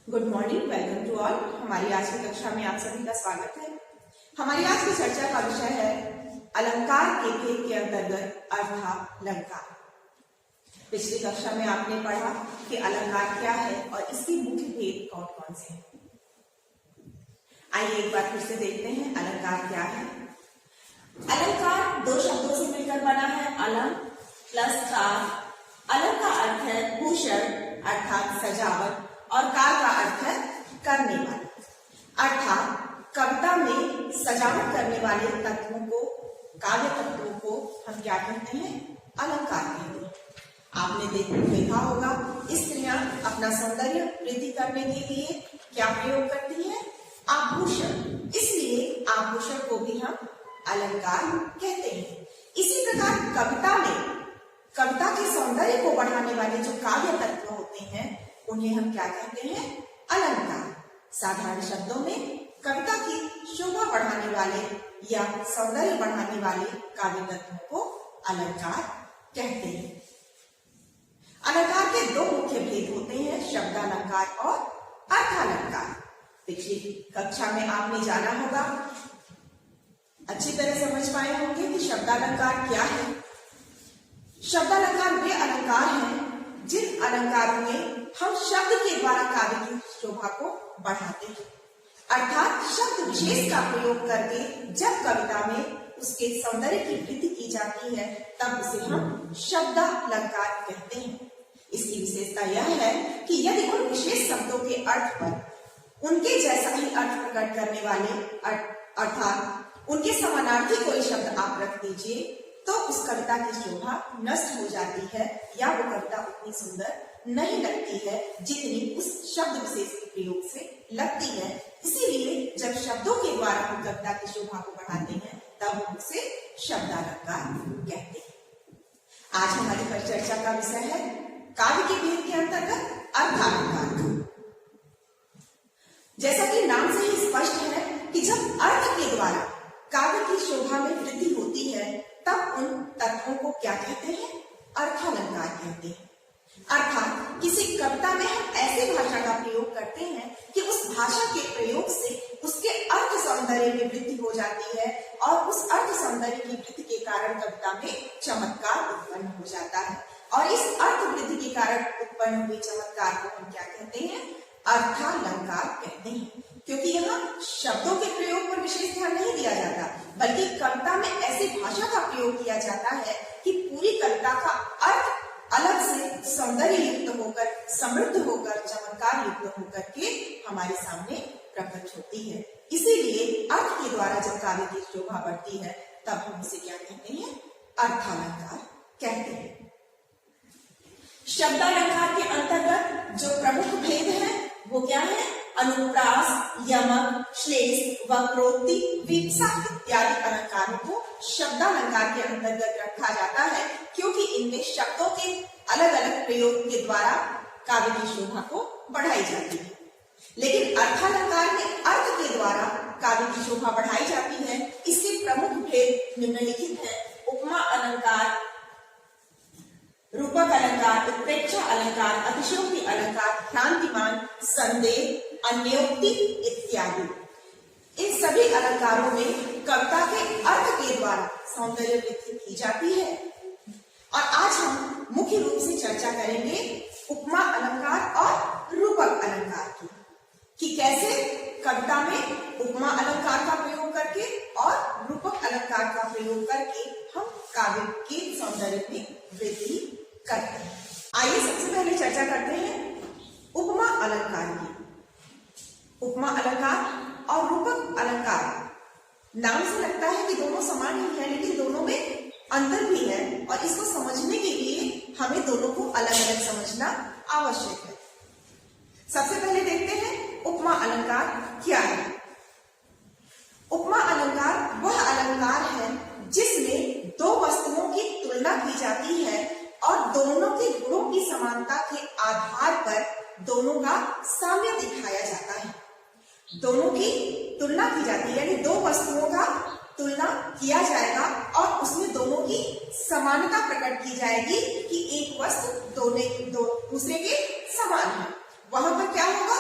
Good morning, welcome to all. हमारी आज की कक्षा में आप सभी का स्वागत है। हमारी आज की चर्चा का विषय है अलंकार के भेद के अंतर्गत अर्थालंकार। पिछली कक्षा में आपने पढ़ा कि अलंकार क्या है और इसके मुख्य भेद कौन कौन से हैं। आइए एक बार फिर से देखते हैं अलंकार क्या है। अलंकार दो शब्दों से मिलकर बना है, अलंग प्लस कार। अलंग का अर्थ है भूषण अर्थात सजावट और कार का अर्थ है करने वाला। अर्थात कविता में सजावट करने वाले तत्वों को, काव्य तत्वों को हम क्या कहते हैं? अलंकार कहते हैं। आपने देखा होगा स्त्रियां अपना सौंदर्य वृद्धि करने के लिए क्या प्रयोग करती है? आभूषण। इसलिए आभूषण को भी हम अलंकार कहते हैं। इसी प्रकार कविता में कविता के सौंदर्य को बढ़ाने वाले जो काव्य तत्व होते हैं उन्हें हम क्या कहते हैं? अलंकार। साधारण शब्दों में कविता की शोभा बढ़ाने वाले या सौंदर्य बढ़ाने वाले काव्य तत्वों को अलंकार कहते हैं। अलंकार के दो मुख्य भेद होते हैं, शब्दालंकार और अर्थालंकार। पिछली कक्षा में आपने जाना होगा, अच्छी तरह समझ पाए होंगे कि शब्दालंकार क्या है। शब्दालंकार वे अलंकार हैं जिन अलंकारों में हम शब्द के द्वारा काव्य की शोभा को बढ़ाते हैं। अर्थात शब्द विशेष का प्रयोग करके जब कविता में उसके सौंदर्य की वृद्धि की जाती है तब उसे हम शब्दालंकार कहते हैं। इसकी विशेषता यह है कि यदि उन विशेष शब्दों के अर्थ पर उनके जैसा ही अर्थ प्रकट करने वाले अर्थात उनके समानार्थी कोई शब्द आप रख दीजिए तो उस कविता की शोभा नष्ट हो जाती है या वो कविता उतनी सुंदर नहीं लगती है जितनी उस शब्द विशेष के प्रयोग से लगती है। इसीलिए जब शब्दों के द्वारा हम कविता की शोभा को बढ़ाते हैं तब हम उसे शब्दालंकार कहते हैं। आज हमारी चर्चा का विषय है काव्य के भेद के अंतर्गत अर्थालंकार। जैसा कि नाम से ही स्पष्ट है कि जब अर्थ के द्वारा काव्य की शोभा में वृद्धि होती है तब उन तत्वों को क्या कहते हैं? अर्थालंकार कहते हैं। अर्थात किसी कविता में हम ऐसी भाषा का प्रयोग करते हैं कि उस भाषा के प्रयोग से उसके अर्थ सौंदर्य में वृद्धि हो जाती है और उस अर्थ सौंदर्य की वृद्धि के कारण कविता में चमत्कार उत्पन्न हो जाता है। और इस अर्थ वृद्धि के कारण उत्पन्न हुए चमत्कार को हम क्या कहते हैं? अर्थालंकार कहते हैं। क्योंकि यहाँ शब्दों के प्रयोग पर विशेष ध्यान नहीं दिया जाता, बल्कि कविता में ऐसी भाषा का प्रयोग किया जाता है कि पूरी कविता का अर्थ अलग से सौंदर्य युक्त होकर, समृद्ध होकर, चमत्कार युक्त होकर के हमारे सामने प्रकट होती है। इसीलिए अर्थ के द्वारा जब काव्य की शोभा बढ़ती है तब हम इसे क्या कहते हैं? अर्थालंकार कहते हैं। शब्दालंकार के अंतर्गत जो प्रमुख भेद है वो क्या है? अनुप्रास, यमक, श्लेष, वक्रोक्ति, वीप्सा इत्यादि अलंकारों को शब्दालंकार के अंतर्गत रखा जाता है क्योंकि इनमें शब्दों के अलग अलग प्रयोग के द्वारा काव्य की शोभा को बढ़ाई जाती है। लेकिन अर्थालंकार में अर्थ के द्वारा काव्य की शोभा बढ़ाई जाती है। इसके प्रमुख भेद निम्नलिखित है: उपमा अलंकार, रूपक अलंकार, उत्प्रेक्षा अलंकार, अतिशयोक्ति अलंकार, भ्रांतिमान, संदेह, अन्योक्ति इत्यादि। इन सभी अलंकारों में कविता के अर्थ के द्वारा सौंदर्य वृद्धि की जाती है। और आज हम मुख्य रूप से चर्चा करेंगे उपमा अलंकार और रूपक अलंकार की, कि कैसे कविता में उपमा अलंकार का प्रयोग करके और रूपक अलंकार का प्रयोग करके हम काव्य के सौंदर्य में वृद्धि करते हैं। आइए सबसे पहले चर्चा करते हैं उपमा अलंकार की। उपमा अलंकार और रूपक अलंकार, नाम से लगता है कि दोनों समान ही है, लेकिन दोनों में अंतर भी है और इसको समझने के लिए हमें दोनों को अलग अलग समझना आवश्यक है। सबसे पहले देखते हैं उपमा अलंकार क्या है। उपमा अलंकार वह अलंकार है जिसमें दो वस्तुओं की तुलना की जाती है और दोनों के गुणों की समानता के आधार पर दोनों का साम्य दिखाया जाता है। दोनों की तुलना की जाती है, यानी दो वस्तुओं का तुलना किया जाएगा और उसमें दोनों की समानता प्रकट की जाएगी कि एक वस्तु दूसरे के समान है। वहां पर क्या होगा?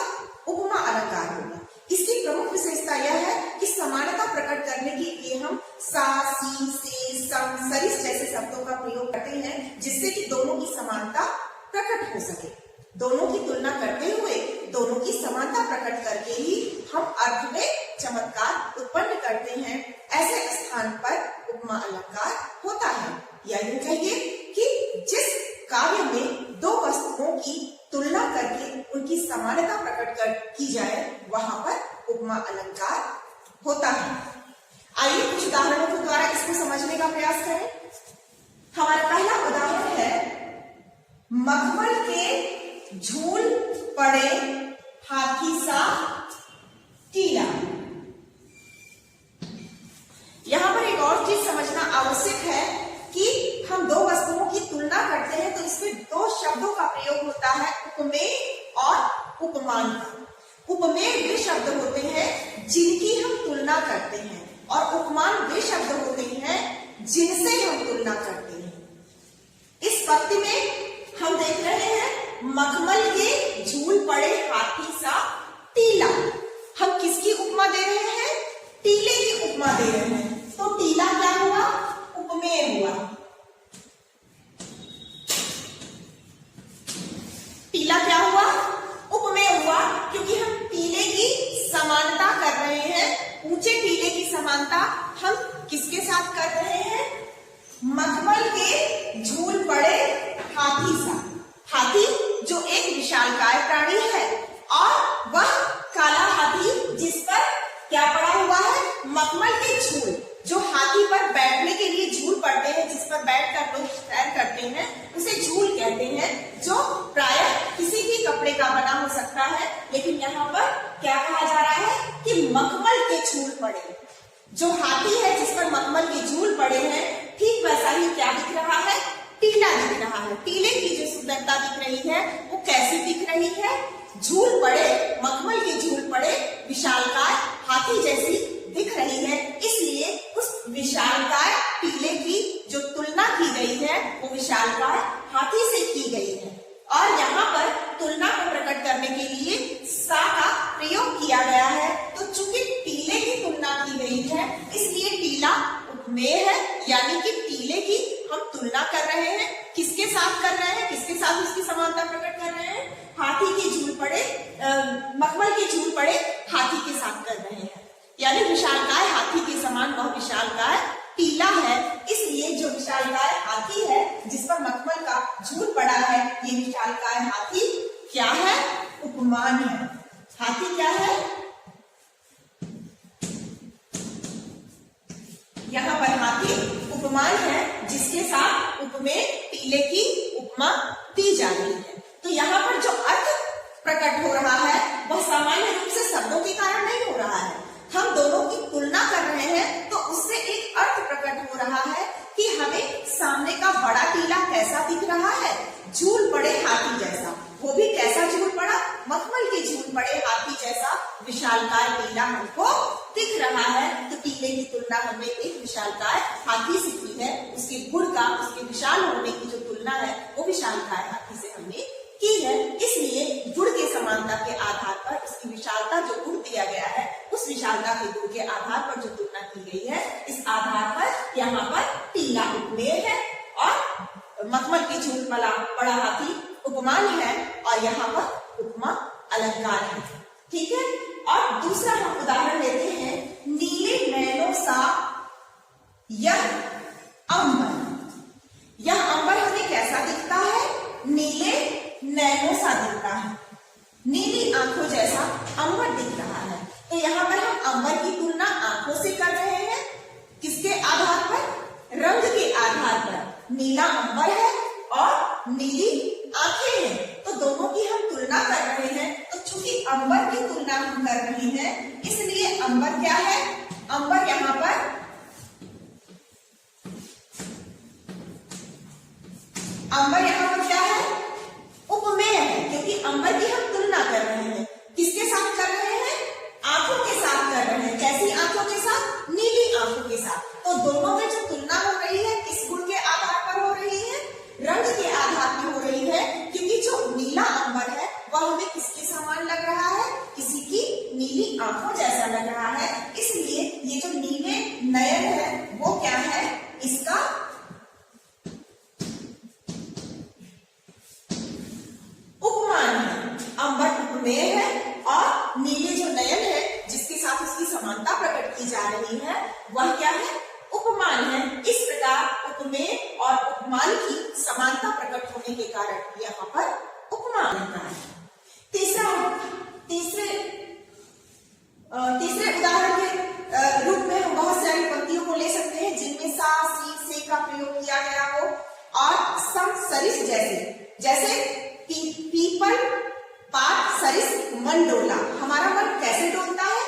उपमा अलंकार होगा। इसकी प्रमुख विशेषता यह है कि समानता प्रकट करने के लिए हम सा, सी, से, सम, सरिस जैसे शब्दों का प्रयोग करते हैं, जिससे कि दोनों की समानता प्रकट हो सके। दोनों की तुलना करते हुए दोनों की समानता प्रकट करके ही हम अर्थ में चमत्कार उत्पन्न करते हैं। ऐसे स्थान पर उपमा अलंकार होता है। या यूं कहिए कि जिस काव्य में दो वस्तुओं की तुलना करके उनकी समानता प्रकट की जाए, वहां पर उपमा अलंकार होता है। आइए कुछ उदाहरणों के द्वारा इसको समझने का प्रयास करें। हमारा पहला उदाहरण है, मखमल के झूल पड़े हाथी सा टीला। यहां पर एक और चीज समझना आवश्यक है कि हम दो वस्तुओं की तुलना करते हैं तो इसमें दो शब्दों का प्रयोग होता है, उपमेय और उपमान का। उपमेय वे शब्द होते हैं जिनकी हम तुलना करते हैं और उपमान वे शब्द होते हैं जिनसे हम तुलना करते हैं। इस पंक्ति में हम देख रहे हैं, मखमल के झूल पड़े हाथी सा टीला। हम किसकी उपमा दे रहे हैं? टीले की उपमा दे रहे हैं। तो टीला क्या हुआ? उपमेय हुआ। टीला क्या हुआ? उपमेय हुआ, क्योंकि हम टीले की समानता कर रहे हैं। ऊंचे टीले की समानता हम किसके साथ कर रहे हैं? मखमल के झूल पड़े हाथी सा। हाथी जो एक विशालकाय प्राणी है और वह काला हाथी जिस पर क्या पड़ा हुआ है? मखमल के झूल। जो हाथी पर बैठने के लिए झूल पड़ते हैं, जिस पर बैठकर लोग सैर करते हैं, उसे झूल कहते हैं, जो प्रायः किसी भी कपड़े का बना हो सकता है। लेकिन यहाँ पर क्या कहा जा रहा है कि मखमल के झूल पड़े। जो हाथी है जिस पर मखमल के झूल पड़े हैं, ठीक वैसा ही क्या दिख रहा है? टीला दिख रहा है। टीले की जो सुंदरता दिख रही है वो कैसी दिख रही है? झूल पड़े, मखमल के झूल पड़े, विशालकाय हाथी जैसी दिख रही है। इसलिए उस विशालकाय टीले की जो तुलना की गई है वो विशालकाय हाथी से की गई है। और यहाँ पर तुलना को प्रकट करने के लिए सा का प्रयोग किया गया है। तो चूंकि टीले की तुलना की गई है, इसलिए टीला उपमेय है, यानी कि टीले की हम तुलना कर रहे हैं। किसके साथ कर रहे हैं? किसके साथ उसकी समानता प्रकट कर रहे हैं? हाथी के झूल पड़े, मखमल के झूल पड़े हाथी के साथ कर रहे हैं। यानी विशालकाय हाथी के समान वह विशालकाय टीला है। इसलिए जो विशालकाय हाथी है जिस पर मखमल का झूल पड़ा है, ये विशालकाय हाथी क्या है? उपमान है। हाथी क्या है? यहाँ पर हाथी उपमान है, जिसके साथ उपमेय टीले की उपमा दी जा रही है। तो यहाँ पर जो अर्थ प्रकट हो रहा है वह सामान्य रूप से शब्दों के कारण नहीं हो रहा है। हम दोनों की तुलना कर रहे हैं तो उससे एक अर्थ प्रकट हो रहा है कि हमें सामने का बड़ा टीला कैसा दिख रहा है? झूल पड़े हाथी जैसा। वो भी कैसा झूल पड़ा? मखमल के झूल पड़े हाथी जैसा विशालकाय टीला हमको दिख रहा है। तो टीले की तुलना हमने एक विशालकाय हाथी से की है। उसके गुण का, उसके विशाल होने की जो तुलना है वो विशालकाय हाथी से हमने की है। इसलिए गुण के समानता के आधार पर उसकी विशालता जो गुण दिया गया है, उस विशालता के गुण के आधार पर जो तुलना की गई है, इस आधार पर यहाँ पर टीला उपमेय है और मखमल के झूल पड़ा हाथी उपमान है और यहाँ पर उपमा अलंकार है। ठीक है। और दूसरा हम उदाहरण लेते हैं, नीले नैनों सा यह अंबर। यह अंबर हमें कैसा दिखता है? नीले नैनों सा दिखता है। नीली आंखों जैसा अंबर दिख रहा है। तो यहाँ पर हम अंबर की तुलना आंखों से कर रहे हैं। किसके आधार पर? रंग के आधार पर। नीला अंबर है और नीली आंखें हैं, तो दोनों की हम तुलना कर रहे हैं। तो चूंकि अंबर की तुलना हम कर रहे हैं, इसलिए अंबर क्या है? अंबर यहाँ पर क्या है? उपमेय है, क्योंकि अंबर की हम तुलना कर रहे हैं। किसके साथ कर रहे हैं? आंखों के साथ कर रहे हैं। कैसी आंखों के साथ? नीली आंखों के साथ। तो दोनों में जो तुलना हो रही है किस गुण के आधार पर हो रही है? रंग के आधार पर हो रही है, क्योंकि जो नीला अंबर है वह हमें किसके समान लग रहा है? उपमान की समानता प्रकट होने के कारण यहाँ पर उपमा अलंकार है। तीसरे उदाहरण के रूप में हम बहुत सारी पंक्तियों को ले सकते हैं जिनमें सा, सी, से का प्रयोग किया गया हो और सम, सरिस जैसे पीपल, पात, सरिस, मन डोला। हमारा मन कैसे डोलता है?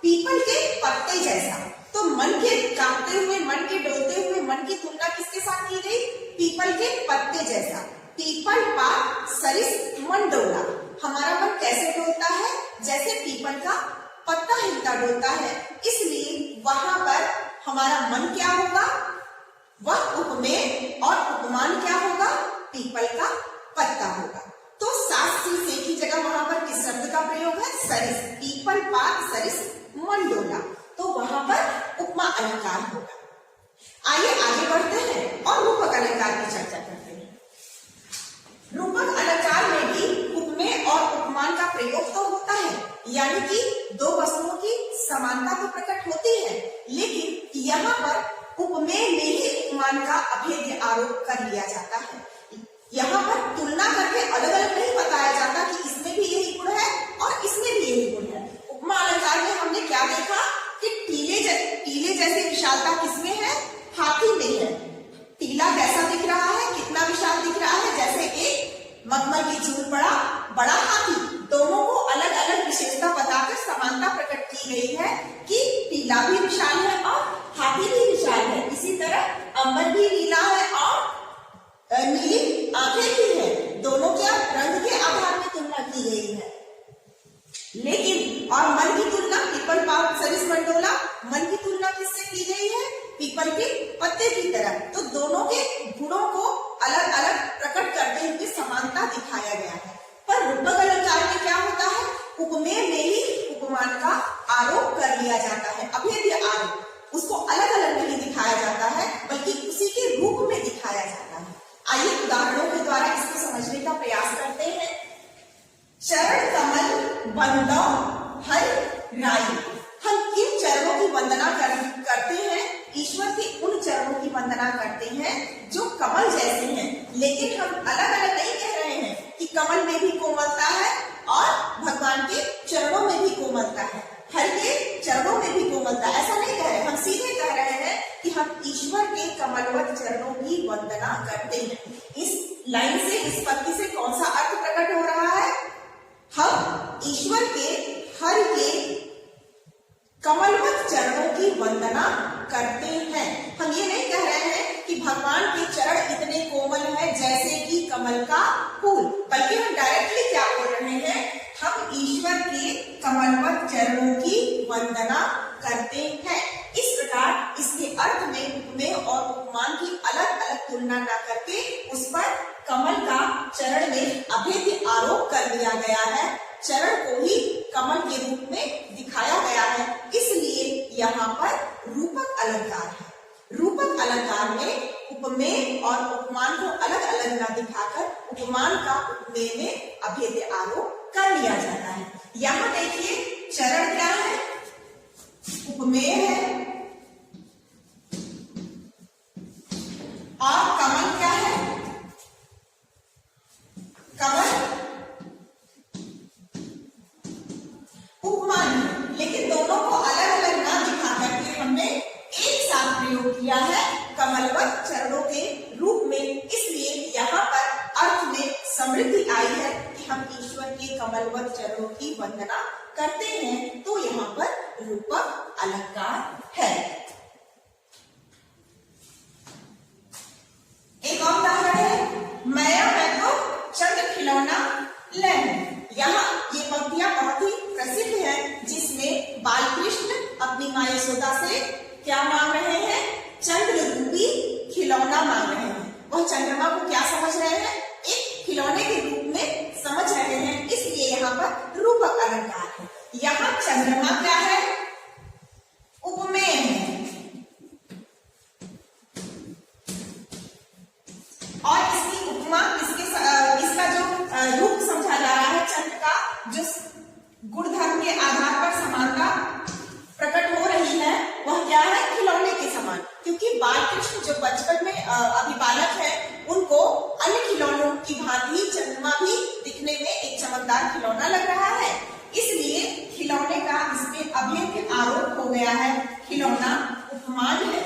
पीपल के पत्ते जैसा। तो मन के कांपते हुए, मन के डोलते हुए मन की तुलना किसके साथ की गई? पीपल के पत्ते जैसा। पीपल, पात, सरिस, मन डोला। हमारा मन कैसे डोलता है? जैसे पीपल का पत्ता हिलता डोलता है। इसलिए वहां पर हमारा मन क्या होगा? वह उपमेय और उपमान क्या होगा? पीपल का पत्ता होगा। तो सास, सी, से की जगह वहां पर किस शब्द का प्रयोग है? सरिस। पीपल, पात, सरिस, मन डोला। तो वहां पर उपमा अलंकार होगा। आइए आगे बढ़ते हैं और रूपक अलंकार की चर्चा करते हैं। रूपक अलंकार में भी उपमेय और उपमान का प्रयोग तो होता है, यानी कि दो वस्तुओं की समानता तो प्रकट होती है, लेकिन यहाँ पर उपमेय में ही उपमान का अभेद्य आरोप कर लिया जाता है। यहाँ पर तुलना करके अलग अलग नहीं बताया जाता कि इसमें भी यही गुण है और इसमें भी यही गुण है। उपमा अलंकार में हमने क्या देखा कि टीले जैसी विशालता किसमें है? हाथी में है। टीला कैसा दिख रहा है? कितना विशाल दिख रहा है? जैसे एक मखमल की चूल बड़ा बड़ा हाथी। दोनों को अलग अलग विशेषता बताकर समानता प्रकट की गई है कि टीला भी विशाल है और हाथी भी विशाल है। इसी तरह अंबर भी नीला है और नीली आंखें भी है। दोनों क्या रंग के आधार में तुलना की गई है। लेकिन और मन की तुलना, पीपल, पात, सरिस, मन डोला, मन की तुलना किससे की गई है? पीपल के पत्ते की तरह। तो दोनों के गुणों को अलग अलग प्रकट करते हुए समानता दिखाया गया है। पर रूपक अलंकार में क्या होता है? उपमेय में ही उपमान का आरोप कर लिया जाता है, अभेद्य आरोप। उसको अलग अलग नहीं दिखाया जाता है, बल्कि उसी के रूप में दिखाया जाता है। आइए उदाहरणों के द्वारा इसको समझने का प्रयास करते हैं। चरण कमल बंदौ हर राई। हम किन चरणों की वंदना करते हैं? ईश्वर के उन चरणों की वंदना करते हैं जो कमल जैसे हैं। लेकिन हम अलग अलग नहीं कह रहे हैं कि कमल में भी कोमलता है और भगवान के चरणों में भी कोमलता है, हर के चरणों में भी कोमलता। ऐसा नहीं कह रहे, हम सीधे कह रहे हैं कि हम ईश्वर के कमलवत चरणों की वंदना करते हैं। इस लाइन से, इस पंक्ति से कौन सा अर्थ प्रकट हो रहा है? हम ईश्वर के हर के कमलवत चरणों की वंदना करते हैं। हम ये नहीं कह रहे हैं कि भगवान के चरण इतने कोमल हैं जैसे कि कमल का फूल, बल्कि हम डायरेक्टली क्या बोल रहे हैं? हम ईश्वर के कमलवत चरणों की वंदना करते हैं। इस प्रकार इसके अर्थ में उपमेय और उपमान की अलग अलग तुलना न करके उस पर कमल का चरण में अभेद्य आरोप कर दिया गया है। चरण को ही कमल के रूप में दिखाया गया है, इसलिए यहाँ पर रूपक अलंकार है। रूपक अलंकार में उपमेय और उपमान को अलग अलग न दिखाकर उपमान का उपमेय में अभेद्य आरोप कर लिया जाता है। यहाँ देखिए, चरण क्या है? उपमेय है और कमल क्या है? कमल उपमान है। लेकिन दोनों को अलग अलग ना दिखा करके हमने एक साथ प्रयोग किया है कमलवत चरणों के रूप में। इसलिए यहाँ पर अर्थ में समृद्धि आई है कि हम ईश्वर के कमलवत चरणों की वंदना करते हैं। तो यहाँ पर रूपक अलंकार है। एक और उदाहरण है, मैया मैं तो चंद्र खिलौना लहू। यहाँ ये पंक्तियां बहुत ही प्रसिद्ध है, जिसमें बालकृष्ण अपनी मां यशोदा से क्या मांग रहे हैं? चंद्र रूपी खिलौना मांग रहे हैं। वह चंद्रमा को क्या समझ रहे हैं? एक खिलौने के रूप में समझ रहे हैं। इसलिए यहाँ पर रूपक अलंकार है। यहाँ चंद्रमा क्या है? उपमेय है और इसकी उपमा, इसका जो रूप समझा जा रहा है, चंद्र का जो गुणधर्म के आधार पर समानता प्रकट हो रही है, वह क्या है? खिलौने के समान। क्योंकि बाल कृष्ण जो बचपन में अभी बालक है, उनको अन्य खिलौनों की भांति चंद्रमा भी दिखने में एक चमकदार खिलौना लग रहा है, इसलिए खिलौने का इसमें अभेद्य आरोप हो गया है। खिलौना उपमान है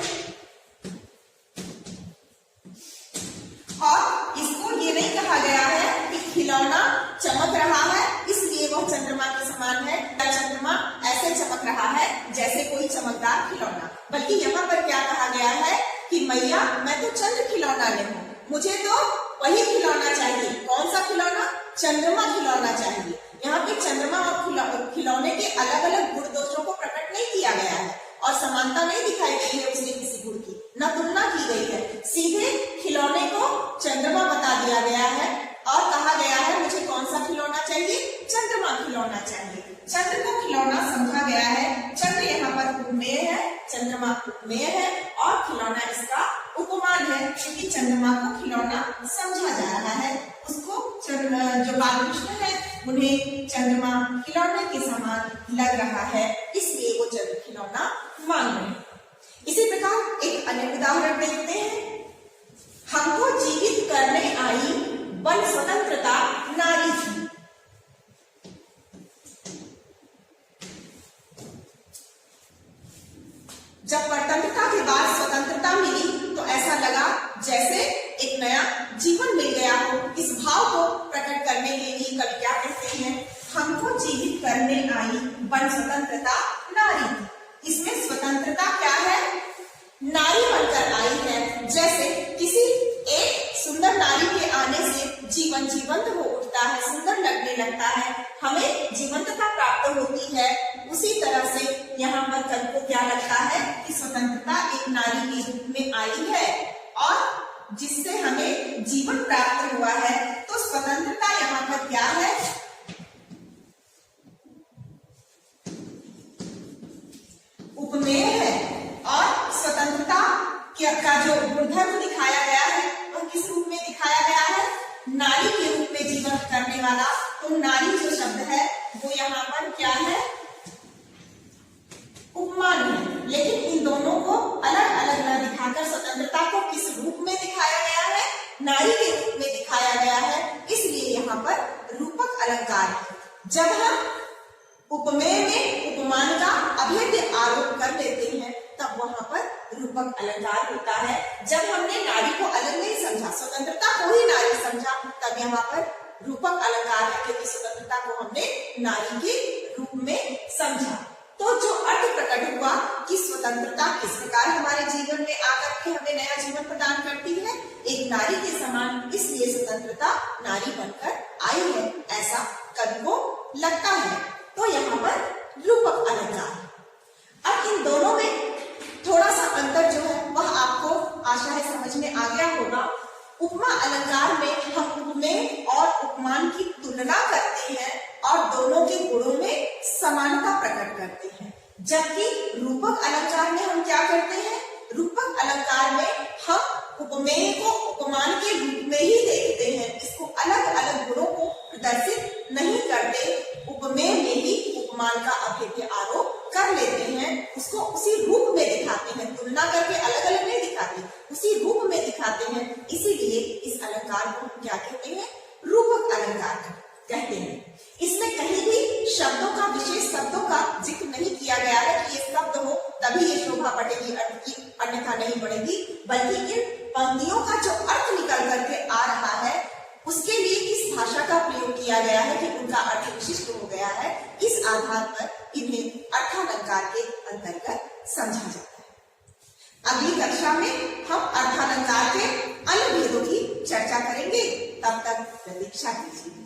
और इसको ये नहीं कहा गया है कि खिलौना चमक रहा है इसलिए वह चंद्रमा के समान है, या चंद्रमा ऐसे चमक रहा है जैसे कोई चमकदार खिलौना, बल्कि यहाँ पर क्या कहा गया है कि मैया मैं तो चंद्र खिलौना ले हूँ, मुझे तो वही खिलौना चाहिए। कौन सा खिलौना? चंद्रमा खिलौना चाहिए। यहाँ पे चंद्रमा और खिलौने के अलग अलग गुण दोषों को प्रकट नहीं किया गया है और समानता नहीं दिखाई गई है उसने किसी गुण की, न तुलना की गई है, सीधे खिलौने को चंद्रमा बता दिया गया है और कहा गया है मुझे कौन सा खिलौना चाहिए? चंद्रमा खिलौना चाहिए। चंद्र को खिलौना समझा गया है। चंद्र यहाँ पर उपमेय है, चंद्रमा उपमेय है और खिलौना इसका उपमान है, क्योंकि चंद्रमा को खिलौना समझा जा रहा है। उसको जो बालकृष्ण है उन्हें चंद्रमा खिलौने के समान लग रहा है, इसलिए वो चंद्र खिलौना मान रहे हैं। इसी प्रकार एक अन्य उदाहरण देखते हैं। हमको जीवित करने आई वन स्वतंत्रता नारी थी। जब स्वतंत्रता के बाद स्वतंत्रता मिली तो ऐसा लगा जैसे एक नया जीवन मिल गया हो। इस भाव को प्रकट करने के लिए कवि क्या कहते हैं? हमको जीवित करने आई वन स्वतंत्रता नारी थी। इसमें स्वतंत्रता क्या है? नारी बनकर आई है। जैसे किसी एक सुंदर नारी के आने से जीवन जीवंत हो उठता है, सुंदर लगने लगता है, हमें जीवंतता प्राप्त होती है। उसी तरह से यहाँ पर कवि को क्या लगता है कि स्वतंत्रता एक नारी के रूप में आई है और जिससे हमें जीवन प्राप्त हुआ है। तो स्वतंत्रता यहाँ पर क्या है? उपमेय है और स्वतंत्रता का जो गुणधर्म दिखाया गया है वह किस रूप में दिखाया गया है? नारी के रूप में जीवन करने वाला। तो नारी जो शब्द है वो यहाँ पर क्या है? उपमान है। लेकिन इन दोनों को अलग अलग न दिखाकर स्वतंत्रता को किस रूप में दिखाया गया है? नारी के रूप में दिखाया गया है, इसलिए यहाँ पर रूपक अलंकार है। जब हम उपमेय में उपमान का अभेद्य आरोप कर लेते हैं तब वहां पर रूपक अलंकार होता है। जब हमने नारी को अलग नहीं समझा, स्वतंत्रता को ही नारी समझा, तब यहाँ पर रूपक अलंकार है, क्योंकि स्वतंत्रता को हमने नारी के रूप में समझा। तो जो अर्थ प्रकट हुआ कि स्वतंत्रता किस प्रकार हमारे जीवन में आकर के हमें नया जीवन प्रदान करती है, एक नारी के समान, इसलिए स्वतंत्रता नारी बनकर आई है, ऐसा कवि को लगता है। तो यहाँ पर रूपक अलंकार। अब इन दोनों में थोड़ा सा अंतर जो है वह आपको आशा है समझ में आ गया होगा। उपमा अलंकार में हम उपमेय और उपमान की तुलना करते हैं और दोनों के गुणों में समानता प्रकट करते हैं, जबकि रूपक अलंकार में हम क्या करते हैं? रूपक अलंकार में हम उपमेय को उपमान के रूप में ही देखते हैं, इसको अलग अलग गुणों को प्रदर्शित नहीं करते। उपमेय में ही उपमान का अभेद्य आरोप कर लेते हैं, उसको उसी रूप में दिखाते हैं, तुलना करके अलग अलग नहीं दिखाते, उसी रूप में दिखाते हैं। इसीलिए इस अलंकार को क्या कहते हैं? रूपक अलंकार कहते हैं। इसमें कहीं भी शब्दों का, विशेष शब्दों का जिक्र नहीं किया गया है कि ये शब्द हो तभी ये शोभा बढ़ेगी, अन्यथा नहीं बढ़ेगी, बल्कि इन पंक्तियों का जो अर्थ निकल करके आ रहा है उसके लिए किस भाषा का प्रयोग किया गया है कि उनका अर्थ विशिष्ट हो गया है, इस आधार पर इन्हें अर्थालंकार के अंतर्गत समझा जाता है। अगली कक्षा में हम अर्थालंकार के अन्य भेदों की चर्चा करेंगे। तब तक प्रतीक्षा कीजिए।